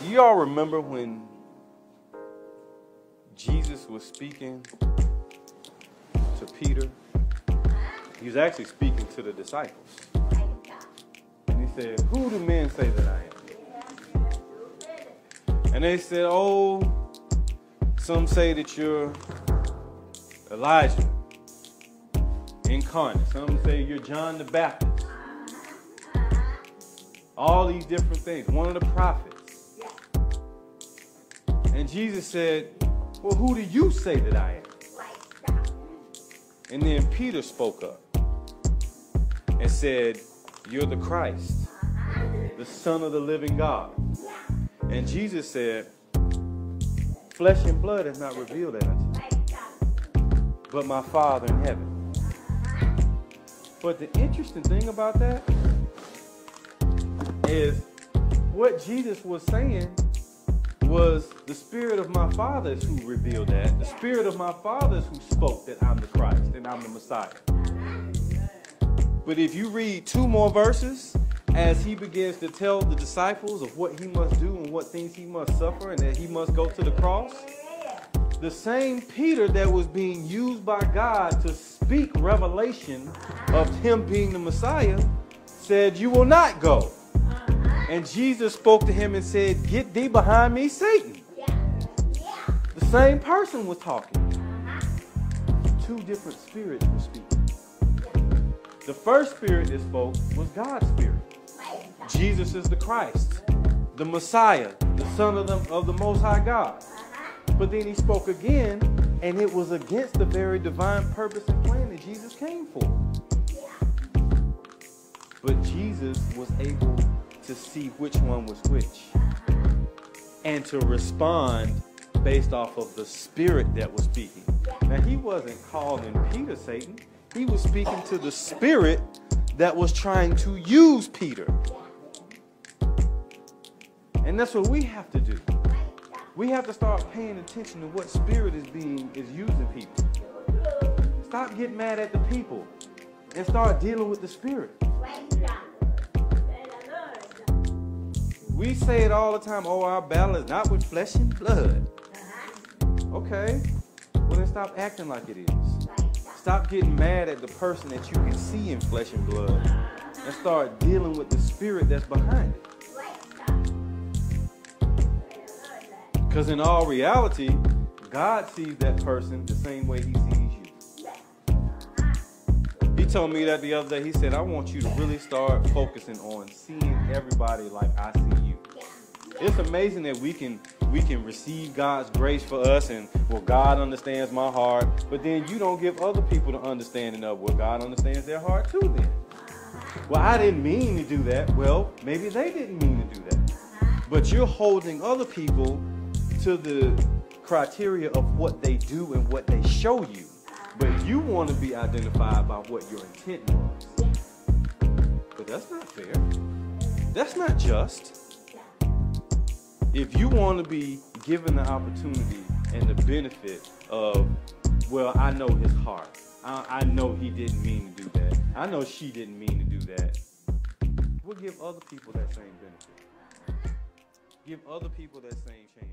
Do y'all remember when Jesus was speaking to Peter? He was actually speaking to the disciples. And he said, "Who do men say that I am?" And they said, "Oh, some say that you're Elijah incarnate. Some say you're John the Baptist. All these different things. One of the prophets." And Jesus said, "Well, who do you say that I am?" And then Peter spoke up and said, "You're the Christ, the Son of the living God." And Jesus said, "Flesh and blood has not revealed that unto you, but my Father in heaven." But the interesting thing about that is what Jesus was saying was the Spirit of my Father is who revealed that. The Spirit of my Father is who spoke that I'm the Christ and I'm the Messiah. But if you read 2 more verses, as he begins to tell the disciples of what he must do and what things he must suffer and that he must go to the cross, the same Peter that was being used by God to speak revelation of him being the Messiah said, "You will not go." And Jesus spoke to him and said, "Get thee behind me, Satan." The same person was talking. 2 different spirits were speaking. The first spirit that spoke was God's spirit. Jesus is the Christ, the Messiah, the Son of the Most High God. But then he spoke again, and it was against the very divine purpose and plan that Jesus came for. But Jesus was able to see which one was which and to respond based off of the spirit that was speaking. Now, he wasn't calling Peter Satan. He was speaking to the spirit that was trying to use Peter. And that's what we have to do. We have to start paying attention to what spirit is using people. Stop getting mad at the people and start dealing with the spirit. We say it all the time, "Oh, our battle is not with flesh and blood." Okay, well then stop acting like it is. Stop getting mad at the person that you can see in flesh and blood and start dealing with the spirit that's behind it. Because in all reality, God sees that person the same way he sees you. He told me that the other day. He said, "I want you to really start focusing on seeing everybody like I see you." It's amazing that we can receive God's grace for us and, well, God understands my heart, but then you don't give other people the understanding of, well, God understands their heart too then. Well, I didn't mean to do that. Well, maybe they didn't mean to do that. But you're holding other people to the criteria of what they do and what they show you. But you want to be identified by what your intent was. But that's not fair. That's not just. If you want to be given the opportunity and the benefit of, well, I know his heart. I know he didn't mean to do that. I know she didn't mean to do that. We'll give other people that same benefit. Give other people that same chance.